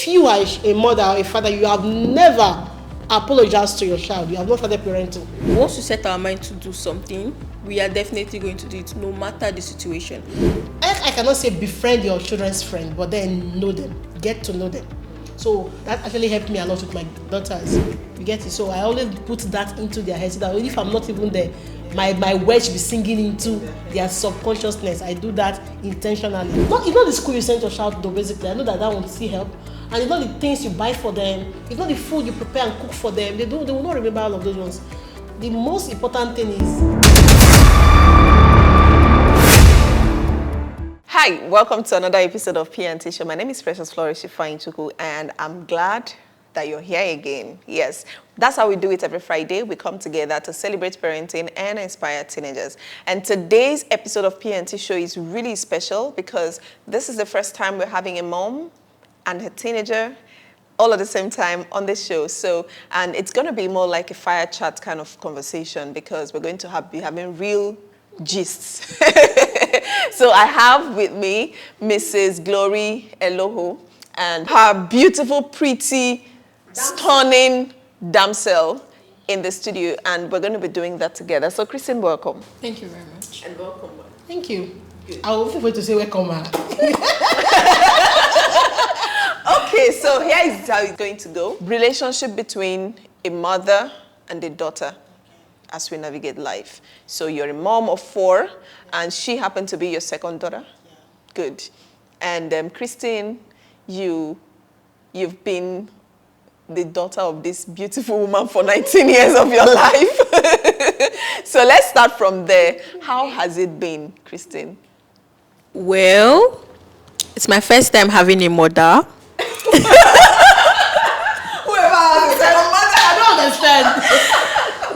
if you are a mother or a father, you have never apologized to your child, you have not started parenting. Once we set our mind to do something, we are definitely going to do it, no matter the situation. I cannot say befriend your children's friend, but then know them, get to know them. So that actually helped me a lot with my daughters. You get it? So I always put that into their heads so that if I'm not even there, my words be singing into their subconsciousness. I do that intentionally. It's not the school you send your child to, basically. I know that won't still help. And it's not the things you buy for them. It's not the food you prepare and cook for them. They will not remember all of those ones. The most important thing is... Hi, welcome to another episode of P&T Show. My name is Preciouifeanyi, and I'm glad that you're here again. Yes, that's how we do it every Friday. We come together to celebrate parenting and inspire teenagers. And today's episode of P&T Show is really special because this is the first time we're having a mom and her teenager all at the same time on this show. So, and it's going to be more like a fire chat kind of conversation because we're going to be having real gists. So I have with me Mrs. Glory Eloho and her beautiful, pretty, stunning damsel in the studio, and we're going to be doing that together. So Christine, welcome. Thank you very much. And welcome. Thank you. Good. I will wait to say welcome. Okay, so here is how it's going to go. Relationship between a mother and a daughter as we navigate life. So you're a mom of 4, and she happened to be your second daughter? Yeah. Good. And Christine, you've been the daughter of this beautiful woman for 19 years of your life. So let's start from there. How has it been, Christine? Well, it's my first time having a mother. I don't understand.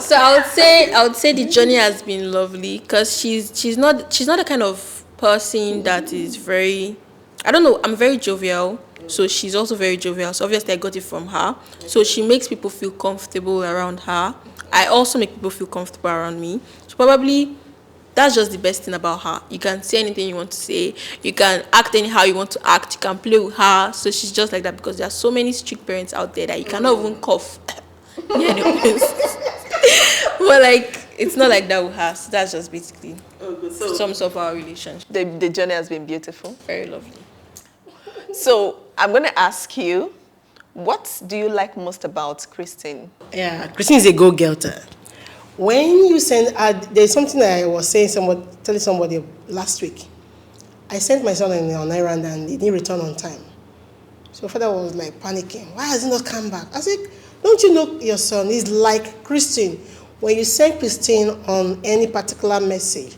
So I would say the journey has been lovely because she's not the kind of person that is very, I don't know, I'm very jovial, so she's also very jovial. So obviously I got it from her. So she makes people feel comfortable around her. I also make people feel comfortable around me. So probably that's just the best thing about her. You can say anything you want to say. You can act anyhow you want to act. You can play with her. So she's just like that because there are so many strict parents out there that you cannot even cough. But like, it's not like that with her. So that's just basically sums up our relationship. The journey has been beautiful. Very lovely. So I'm going to ask you, what do you like most about Christine? Yeah, Christine is a go-getter. When you send, there's something that I was telling somebody last week. I sent my son on errand and he didn't return on time. So father was like panicking. Why has he not come back? I said, don't you know your son is like Christine? When you send Christine on any particular message,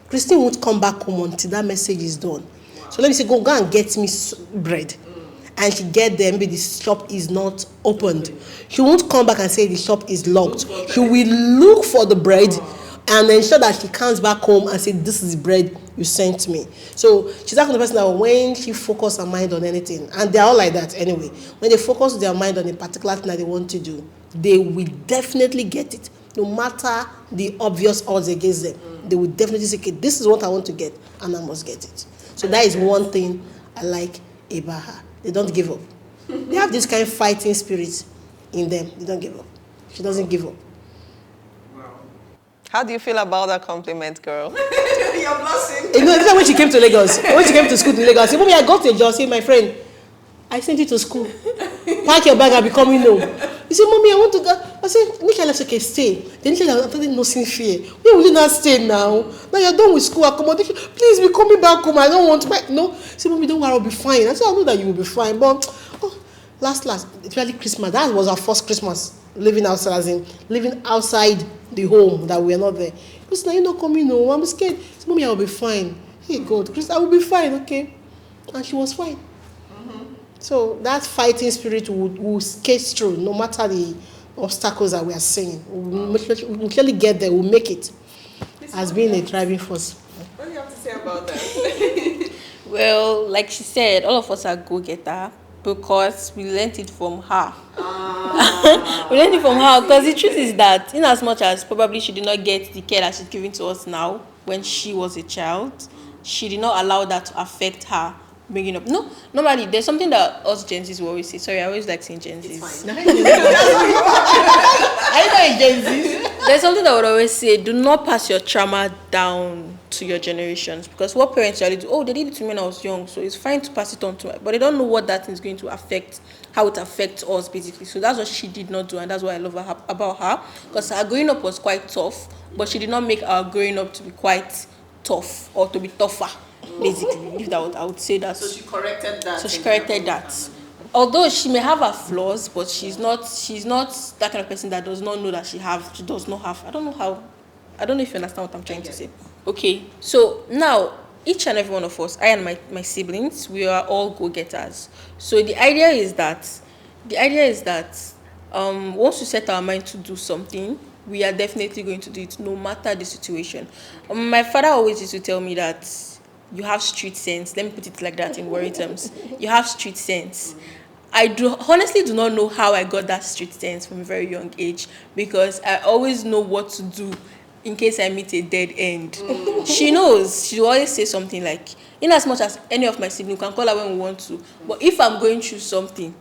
Christine won't come back home until that message is done. So let me say, go and get me bread. And she get there, maybe the shop is not opened. She won't come back and say the shop is locked. She will look for the bread and ensure that she comes back home and say, this is the bread you sent me. So she's that kind of person that when she focuses her mind on anything, and they're all like that anyway, when they focus their mind on a particular thing that they want to do, they will definitely get it. No matter the obvious odds against them, they will definitely say, okay, this is what I want to get, and I must get it. So that is one thing I like about her. They don't give up. They have this kind of fighting spirit in them. They don't give up. She doesn't give up. How do you feel about that compliment, girl? You're blushing. You know, it's like when she came to Lagos, when she came to school in Lagos, I said, Mommy, I got a job. I said, my friend, I sent you to school. Pack your bag and be coming home. You say, Mommy, I want to go. I said, Nisha, let's okay, stay. Then Nisha, I'm telling nursing fear. Where will you not stay now? Now you're done with school accommodation. Please be coming back home. I don't want to. No. Say, Mommy, don't worry, I'll be fine. I said, I know that you will be fine. But last, it's really Christmas. That was our first Christmas. Living outside, as in living outside the home that we are not there. Because now you're not coming home. I'm scared. Say, Mommy, I will be fine. Hey, God, Chris, I will be fine, okay? And she was fine. So that fighting spirit will skate through no matter the obstacles that we are seeing. We'll clearly get there, we'll make it. As being a driving force. What do you have to say about that? Well, like she said, all of us are go-getter because we learned it from her. We learned it from her because the truth is that in as much as probably she did not get the care that she's giving to us now when she was a child, she did not allow that to affect her bringing up. No, normally there's something that us Gen Zs will always say. Sorry, I always like saying Gen Zs. I know Gen Z. There's something that I would always say: do not pass your trauma down to your generations, because what parents usually do, oh, they did it to me when I was young, so it's fine to pass it on to, but they don't know what that is going to affect, how it affects us basically. So that's what she did not do, and that's what I love about her, because her growing up was quite tough, but she did not make our growing up to be quite tough or to be tougher. Basically, if that would, I would say that. So she corrected that. So she corrected that. Although she may have her flaws, but she's not that kind of person that does not know that she does not have. I don't know if you understand what I'm trying to say. Okay, so now each and every one of us, I and my siblings, we are all go-getters. So the idea is that once we set our mind to do something, we are definitely going to do it, no matter the situation. My father always used to tell me that you have street sense. Let me put it like that in worry terms. You have street sense. I honestly do not know how I got that street sense from a very young age, because I always know what to do in case I meet a dead end. She knows. She will always say something like, in as much as any of my siblings can call her when we want to, but if I'm going through something,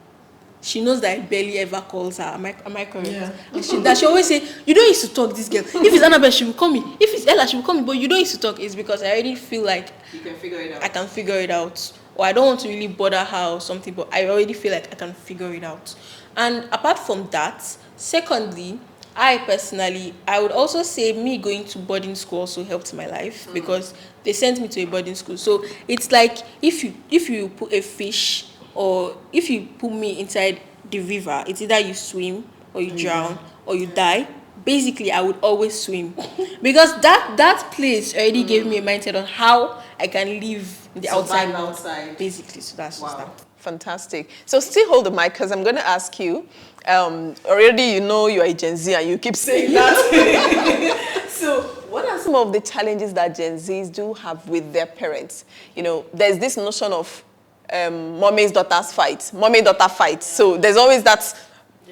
she knows that I barely ever calls her. Am I correct? Yeah. She always say, you don't used to talk, this girl. If it's Annabelle, she will call me. If it's Ella, she will call me. But you don't used to talk. It's because I already feel like you can figure it out. I can figure it out. Or I don't want to really bother her or something, but I already feel like I can figure it out. And apart from that, secondly, I personally, I would also say me going to boarding school also helped my life, because they sent me to a boarding school. So it's like if you put a fish, or if you put me inside the river, it's either you swim or you drown or you die. Basically, I would always swim, because that place already gave me a mindset on how I can live in the outside world. Basically, so that's just that. Fantastic. So still hold the mic, because I'm going to ask you. Already you know you are a Gen Z and you keep saying that. So what are some of the challenges that Gen Zs do have with their parents? You know, there's this notion of mommy's daughter's fight, mommy-daughter fight. So there's always that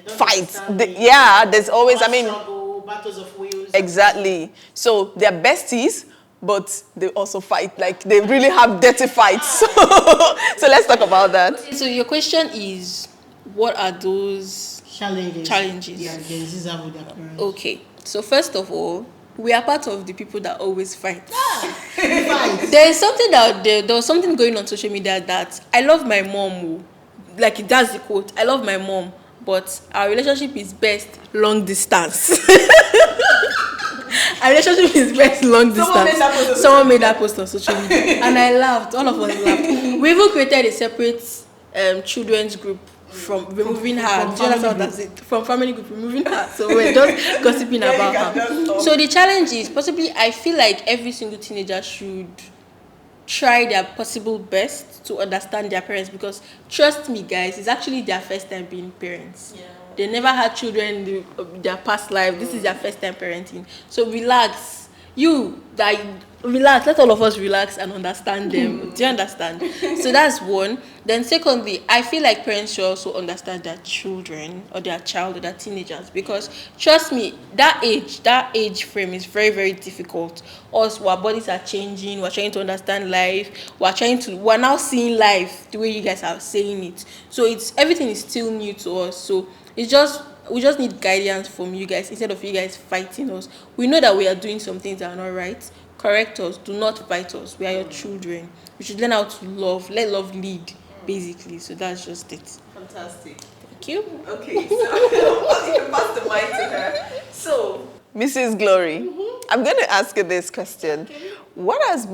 fight. There's always, battles of wills. Exactly. So they're besties, but they also fight. Like, they really have dirty fights. So let's talk about that. So your question is, what are those challenges? Yeah, Gen Zs have with their parents. Okay. So first of all, we are part of the people that always fight. Fight. There was something going on social media that I love my mom. Like, that's the quote. I love my mom, but our relationship is best long distance. Our relationship is best long distance. Someone made that post on social media, and I laughed. All of us laughed. We even created a separate children's group from removing her. From family group, removing her. So we're just gossiping about her. So the challenge is, possibly, I feel like every single teenager should try their possible best to understand their parents, because trust me, guys, it's actually their first time being parents. Yeah. They never had children in their past life. This is their first time parenting. So relax. Relax. Let all of us relax and understand them. Do you understand? So that's one. Then secondly, I feel like parents should also understand their children, or their child, or their teenagers, because trust me, that age frame is very, very difficult. Us, our bodies are changing. We're trying to understand life. We're now seeing life the way you guys are saying it. So everything is still new to us. So we just need guidance from you guys, instead of you guys fighting us. We know that we are doing some things that are not right. Correct us. Do not fight us. We are your children. We should learn how to love. Let love lead, basically. So that's just it. Fantastic. Thank you. Okay, so you can pass the mic to her. So, Mrs. Glory, I'm going to ask you this question. Okay. What has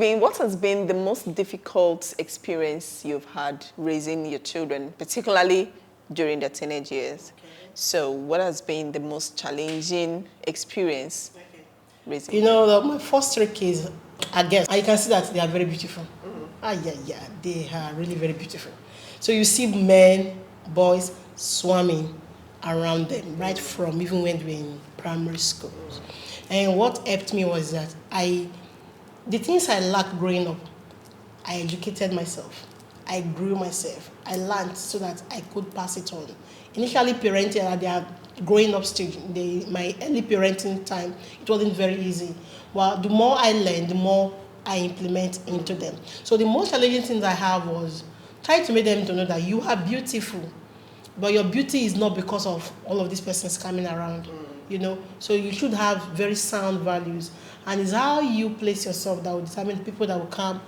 been the most difficult experience you've had raising your children, particularly during their teenage years? Okay. So what has been the most challenging experience raising? You know, my first 3 kids, I guess, and you can see that they are very beautiful. They are really very beautiful. So you see men, boys swarming around them, right from even when they were in primary schools. And what helped me was that the things I lacked growing up, I educated myself. I grew myself. I learned so that I could pass it on. Initially, parenting at their growing up stage, my early parenting time, it wasn't very easy. Well, the more I learned, the more I implement into them. So the most challenging things I have was Try to make them to know that you are beautiful, but your beauty is not because of all of these persons coming around. You know, so you should have very sound values, and it's how you place yourself that will determine the people that will come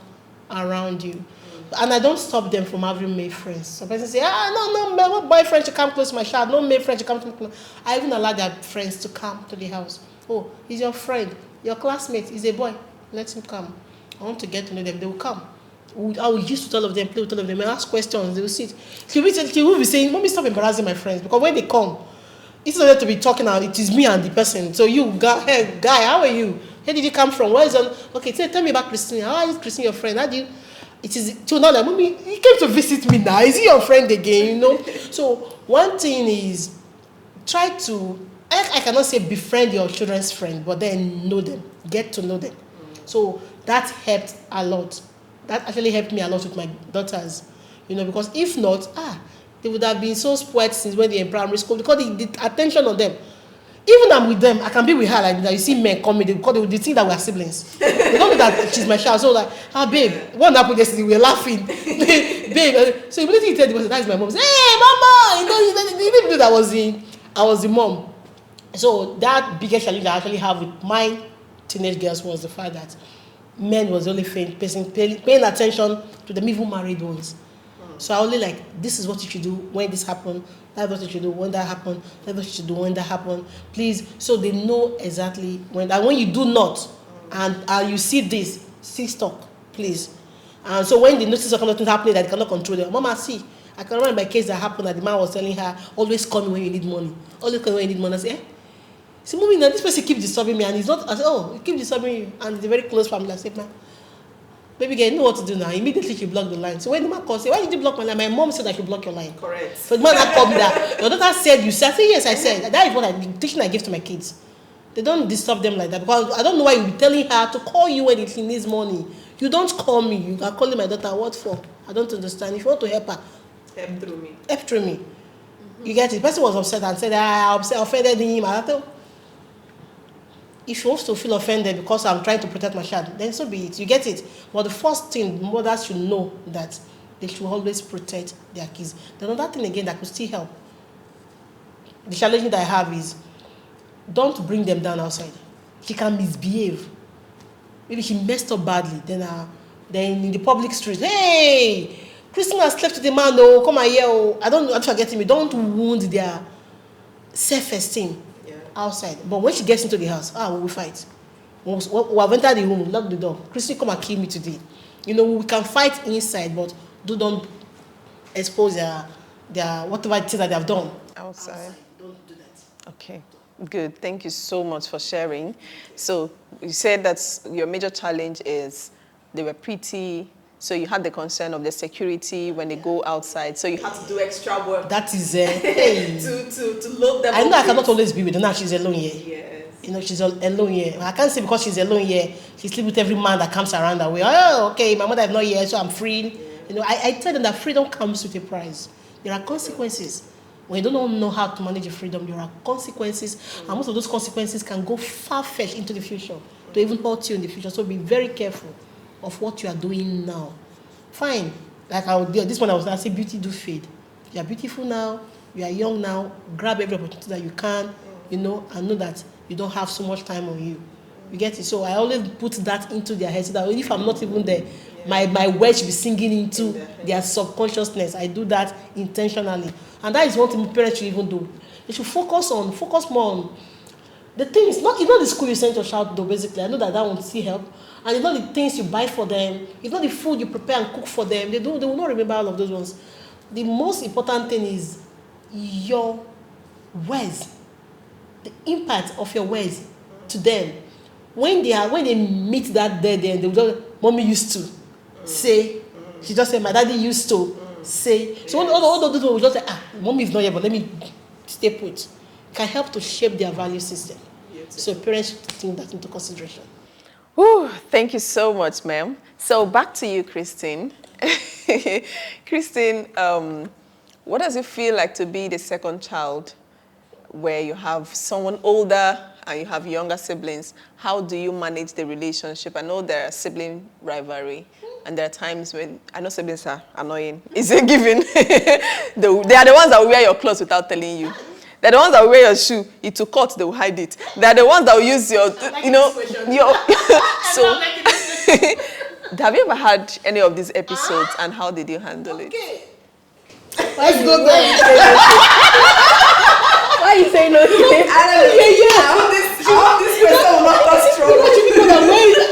around you. And I don't stop them from having male friends. Some person say, no, what boyfriend should come close to my child, no male friend should come to my close. I even allow their friends to come to the house. Oh, he's your friend, your classmate, he's a boy, let him come. I want to get to know them, they will come. I will use to all of them, play with all of them, and ask questions, they will sit. She will be saying, Mommy, stop embarrassing my friends, because when they come, it's not to be talking out, it is me and the person. So you, hey, guy, how are you? Where did you come from? Where is on? Okay, tell me about Christine. How is Christine your friend? How do you? It is to know that, Mommy, he came to visit me now. Is he your friend again? You know. So one thing is, try to. I cannot say befriend your children's friend, but then know them, get to know them. So that helped a lot. That actually helped me a lot with my daughters, you know, because if not, they would have been so spoiled since when they were in primary school, because the attention on them. Even I'm with them, I can be with her like that. You see men coming, because they think that we are siblings. They don't know that she's my child. So like, babe, what happened yesterday? We were laughing. Babe, so immediately you tell the person, that is my mom. Say, hey, mama, you didn't know that I was the mom. So that biggest challenge I actually have with my teenage girls was the fact that men was the only paying attention to them, even married ones. So I only like, this is what you should do when this happened, that's what you should do when that happened, that's what you should do when that happened. Please, so they know exactly when. And when you do not, and you see this, stop, please. And so when they notice something happening that they cannot control them, Mama, see, I can remember my case that happened that the man was telling her, always call me when you need money. Always call me when you need money. I say, see, Mommy, now this person keeps disturbing me, and he's not. I said, he keeps disturbing you, and it's a very close family. I said, man, baby girl, you know what to do now. Immediately she blocked the line. So when the man calls, say, why did you block my line? My mom said I should block your line. Correct. So the man had called me that. Your daughter said you said. I said, yes, I said. That is what the teaching I give to my kids. They don't disturb them like that, because I don't know why you be telling her to call you when she needs money. You don't call me. You are calling my daughter. What for? I don't understand. If you want to help her, help through me. Help through me. You get it? The person was upset and said, I offended him. I thought, if you also feel offended because I'm trying to protect my child, then so be it. You get it? But the first thing, mothers should know that they should always protect their kids. The another thing again that could still help, the challenge that I have is, don't bring them down outside. She can misbehave. Maybe she messed up badly. Then in the public street, hey, Christine has slept with a man, come here, I don't forget me. Don't wound their self-esteem outside. But when she gets into the house, we will fight. We have entered the room, lock the door. Christine, come and kill me today. You know, we can fight inside, but don't expose their whatever it is that they have done outside. Don't do that. Okay, good. Thank you so much for sharing. So you said that your major challenge is they were pretty. So you had the concern of the security when they go outside. So you had to do extra work. That is hey. to load them. I know I cannot always be with her. Now she's alone here. Yes. You know, she's alone here. I can't say because she's alone here, she sleeps with every man that comes around her way. Oh, okay, my mother is not here, so I'm free. Yeah. You know, I tell them that freedom comes with a price. There are consequences. When you don't know how to manage your freedom, there are consequences. And most of those consequences can go far-fetched into the future to even hurt you in the future. So be very careful of what you are doing now. Fine. Like this one I was saying, beauty do fade. You are beautiful now. You are young now. Grab every opportunity that you can, you know, and know that you don't have so much time on you. You get it? So I always put that into their head so that if I'm not even there, my words should be singing into their subconsciousness. I do that intentionally. And that is what parents should even do. They should focus more on the things. It's not the school you send your child though, basically. I know that won't still help. And it's not the things you buy for them. It's not the food you prepare and cook for them. They will not remember all of those ones. The most important thing is your words. The impact of your words to them. When they meet that day, they will just, Mommy used to say. She just said, my daddy used to say. So all of those will just say, Mommy is not here, but let me stay put. Can help to shape their value system. So parents should take that into consideration. Whew, thank you so much, ma'am. So back to you, Christine. Christine, what does it feel like to be the second child where you have someone older and you have younger siblings? How do you manage the relationship? I know there are sibling rivalry. and there are times when I know siblings are annoying. It's a given. They are the ones that will wear your clothes without telling you. They're the ones that will wear your shoe. It will cut, they will hide it. They're the ones that will use your, your. So, have you ever had any of these episodes, and how did you handle it? Let's go there. Why are you saying no? I want this question will not cause trouble.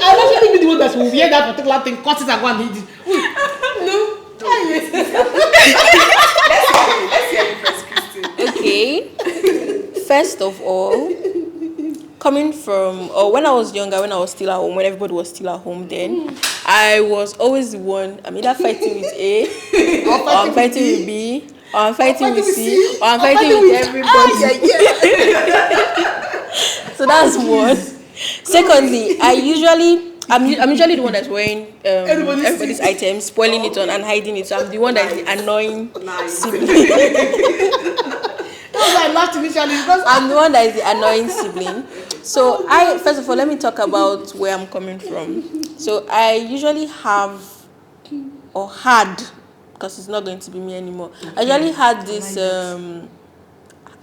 I'll actually be the one that will wear that particular thing, cut it and go and eat it. No. Let's hear you first, Christine. Okay. First of all, coming from, or when I was younger, when I was still at home, when everybody was still at home then, I was always the one, I'm either fighting with A, or I'm fighting with B, or I'm fighting with C, or I'm fighting with everybody. So that's one. Secondly, I'm usually the one that's wearing everybody's items, spoiling it on and hiding it. So I'm the one that's the annoying sibling. I laughed initially because I'm the one that is the annoying sibling. So first of all, let me talk about where I'm coming from. So I usually have, or had, because it's not going to be me anymore. I usually had this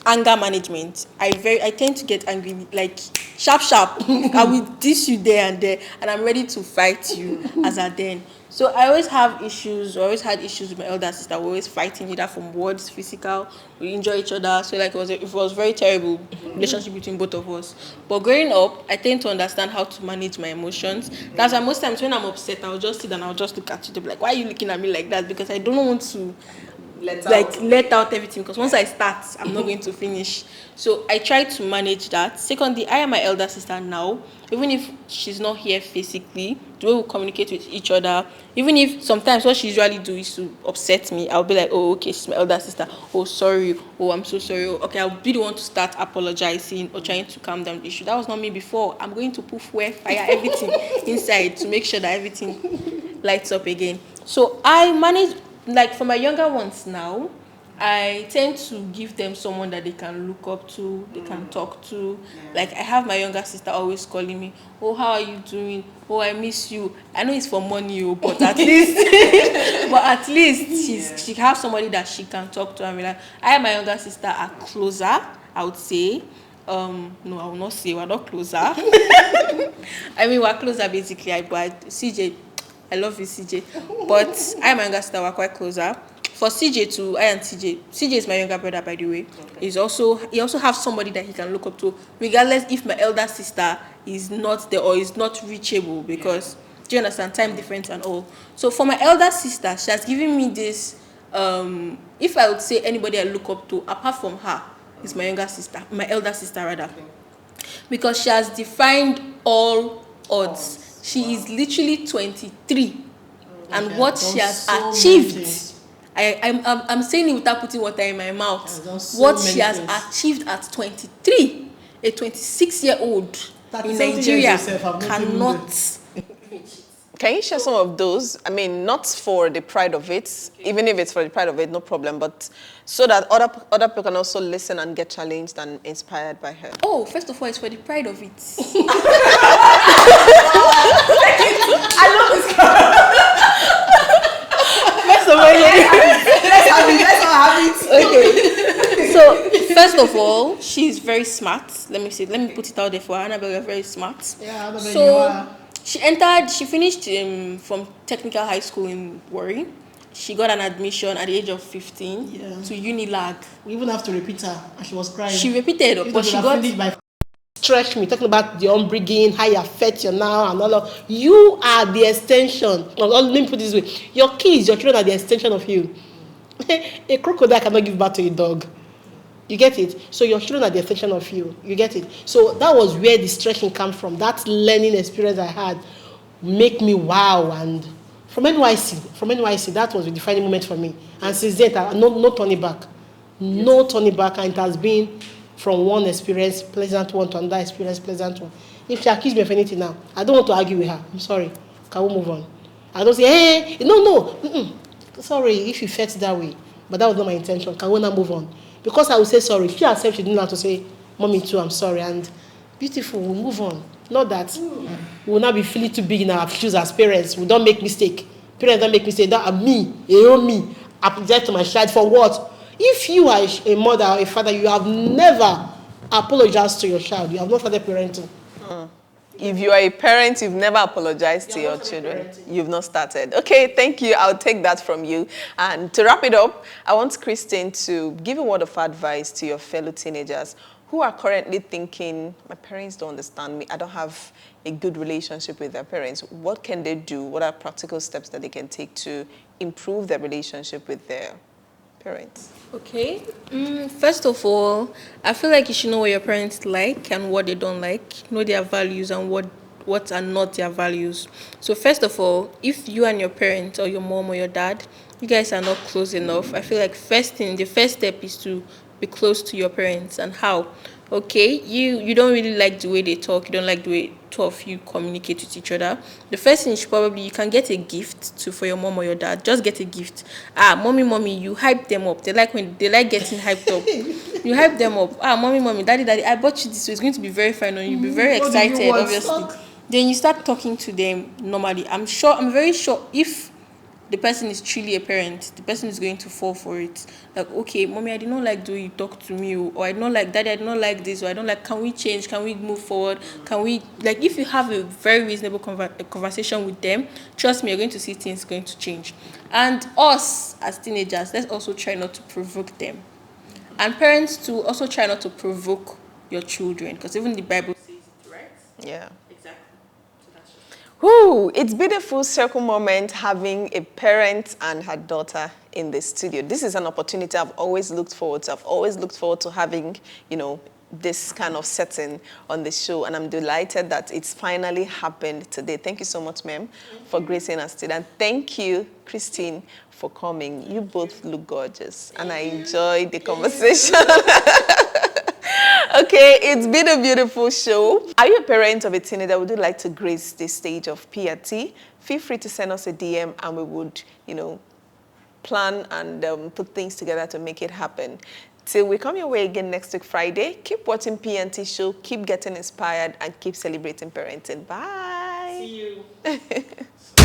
anger management. I tend to get angry, like sharp. I will diss you there, and I'm ready to fight you as a then. So I always had issues with my elder sister. We're always fighting, either from words, physical. We enjoy each other. So like it was very terrible relationship between both of us. But growing up, I tend to understand how to manage my emotions. That's why most times when I'm upset, I'll just sit and I'll just look at you. They'll be like, why are you looking at me like that? Because I don't want to let out everything, because once I start, I'm not going to finish. So I try to manage that. Secondly, I am my elder sister now. Even if she's not here physically, the way we communicate with each other, even if sometimes what she usually do is to upset me, I'll be like, oh, okay, she's my elder sister. Oh, sorry. Oh, I'm so sorry. Oh, okay, I'll be the one to start apologizing or trying to calm down the issue. That was not me before. I'm going to poof, fire everything inside to make sure that everything lights up again. So I manage. Like for my younger ones now, I tend to give them someone that they can look up to, they can talk to. Like I have my younger sister always calling me, oh, how are you doing? Oh, I miss you. I know it's for money, but at least she has somebody that she can talk to. I mean, like, I and my younger sister are closer, I would say. No, I will not say we're not closer. I mean, we're closer basically. But CJ, I love you, CJ. But I and my younger sister were quite closer. For CJ too, I and CJ is my younger brother, by the way. Okay. He also has somebody that he can look up to, regardless if my elder sister is not there or is not reachable, because do you understand, time difference and all. So for my elder sister, she has given me this. If I would say anybody I look up to apart from her, is my elder sister rather, okay. Because she has defined all odds. She is literally 23, and what she has achieved, I'm saying it without putting water in my mouth. What she has achieved at 23, a 26-year-old in Nigeria cannot. Can you share some of those? I mean, not for the pride of it, even if it's for the pride of it, no problem, but so that other people can also listen and get challenged and inspired by her. Oh, first of all, it's for the pride of it. I love this girl. First of all, let's all have it. Okay. So, first of all, she's very smart. Let me put it out there for her. Annabelle, you're very smart. Yeah, Annabelle, so, you are. She finished from technical high school in Warri. She got an admission at the age of 15 to Unilag. We even have to repeat her, and she was crying. She repeated, but she got... Stretch me, talking about the upbringing, how you affect you now, and all of... You are the extension. Let me put it this way. Your kids, your children are the extension of you. A crocodile cannot give birth to a dog. You get it? So your children are the extension of you. You get it? So that was where the stretching came from. That learning experience I had make me wow. And from NYC, that was the defining moment for me. And since then, no turning back. No turning back. And it has been from one experience, pleasant one, to another experience, pleasant one. If she accused me of anything now, I don't want to argue with her. I'm sorry. Can we move on? I don't say, hey, no. Sorry if you felt that way. But that was not my intention. Can we now move on? Because I will say sorry. She herself, she didn't have to say, Mommy too, I'm sorry. And beautiful, we'll move on. Not that we will not be feeling too big in our shoes as parents. We don't make mistake. Parents don't make me say that me, me, apologize to my child for what? If you are a mother or a father, you have never apologized to your child. You have not started parenting. If you are a parent, you've never apologized to your children. You've not started. Okay, thank you. I'll take that from you. And to wrap it up, I want Christine to give a word of advice to your fellow teenagers who are currently thinking, my parents don't understand me. I don't have a good relationship with their parents. What can they do? What are practical steps that they can take to improve their relationship with their parents? Okay. First of all, I feel like you should know what your parents like and what they don't like. Know their values and what are not their values. So first of all, if you and your parents or your mom or your dad, you guys are not close enough, I feel like the first step is to be close to your parents. And how? Okay, you don't really like the way they talk, you don't like the way two of you communicate with each other. The first thing is probably you can get a gift to for your mom or your dad. Just get a gift. Mommy, you hype them up. They like getting hyped up. You hype them up. Mommy, daddy, I bought you this, so it's going to be very fine on you. Be very What do you excited, want? obviously. Then you start talking to them normally. I'm very sure if the person is truly a parent, the person is going to fall for it. Like, okay, mommy, I did not like the way you talk to me, or I did not like daddy, I did not like this, or I don't like, can we change? Can we move forward? Can we, like, if you have a very reasonable conversation with them, trust me, you're going to see things going to change. And us as teenagers, let's also try not to provoke them. And parents too, also try not to provoke your children, because even the Bible says it, right? Yeah. Exactly. So that's just Whew, it's been a full circle moment having a parent and her daughter in the studio. This is an opportunity I've always looked forward to. I've always looked forward to having, this kind of setting on the show, and I'm delighted that it's finally happened today. Thank you so much, ma'am, for gracing us today. And thank you, Christine, for coming. You both look gorgeous, and I enjoyed the conversation. Okay, it's been a beautiful show. Are you a parent of a teenager that would like to grace this stage of P&T? Feel free to send us a DM and we would, plan and put things together to make it happen. Till we come your way again next week, Friday, keep watching P&T Show, keep getting inspired, and keep celebrating parenting. Bye. See you.